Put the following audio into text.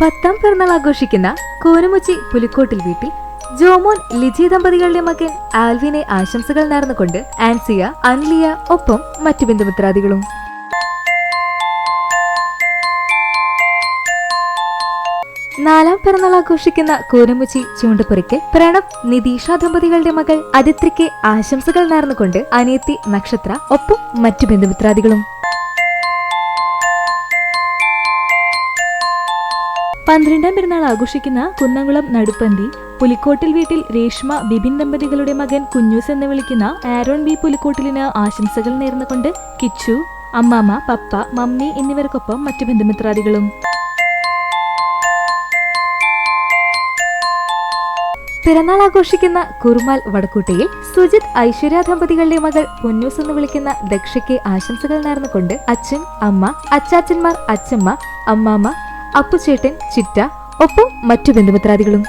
10ാം പിറന്നാൾ ആഘോഷിക്കുന്ന കൂനമുച്ചി പുലിക്കോട്ടിൽ വീട്ടിൽ ജോമോൻ ലിജി ദമ്പതികളുടെ മകൻ ആൽവിനെ ആശംസകൾ നേർന്നുകൊണ്ട് ആൻസിയ, അൻലിയ ഒപ്പം മറ്റു ബന്ധുമിത്രാദികളും. നാലാം പിറന്നാൾ ആഘോഷിക്കുന്ന കൂനമുച്ചി ചൂണ്ടുപുരയ്ക്ക് പ്രണബ്, നിതീഷ ദമ്പതികളുടെ മകൾ അതിത്രിക്ക് ആശംസകൾ നേർന്നുകൊണ്ട് അനിയത്തി നക്ഷത്ര ഒപ്പം മറ്റു ബന്ധുമിത്രാദികളും. 12ാം പിറന്നാൾ ആഘോഷിക്കുന്ന കുന്നംകുളം നടുപ്പന്തി പുലിക്കോട്ടിൽ വീട്ടിൽ രേഷ്മ, ബിബിൻ ദമ്പതികളുടെ മകൻ കുഞ്ഞൂസ് എന്ന് വിളിക്കുന്ന ആരോൺ ബി പുലിക്കോട്ടിലിന് ആശംസകൾ നേർന്നുകൊണ്ട് കിച്ചു, അമ്മാമ്മ, പപ്പ, മമ്മി എന്നിവർക്കൊപ്പം മറ്റു ബന്ധുമിത്രാദികളും. പിറന്നാൾ ആഘോഷിക്കുന്ന കുറുമാൽ വടക്കൂട്ടയിൽ സുജിത്, ഐശ്വര്യ ദമ്പതികളുടെ മകൾ പൊന്നൂസ് എന്ന് വിളിക്കുന്ന ദക്ഷയ്ക്ക് ആശംസകൾ നേർന്നുകൊണ്ട് അച്ഛൻ, അമ്മ, അച്ചാച്ചന്മാർ, അച്ഛമ്മ, അമ്മാമ്മ, അപ്പുചേട്ടൻ, ചിറ്റ ഒപ്പം മറ്റു ബന്ധുമിത്രാദികളും.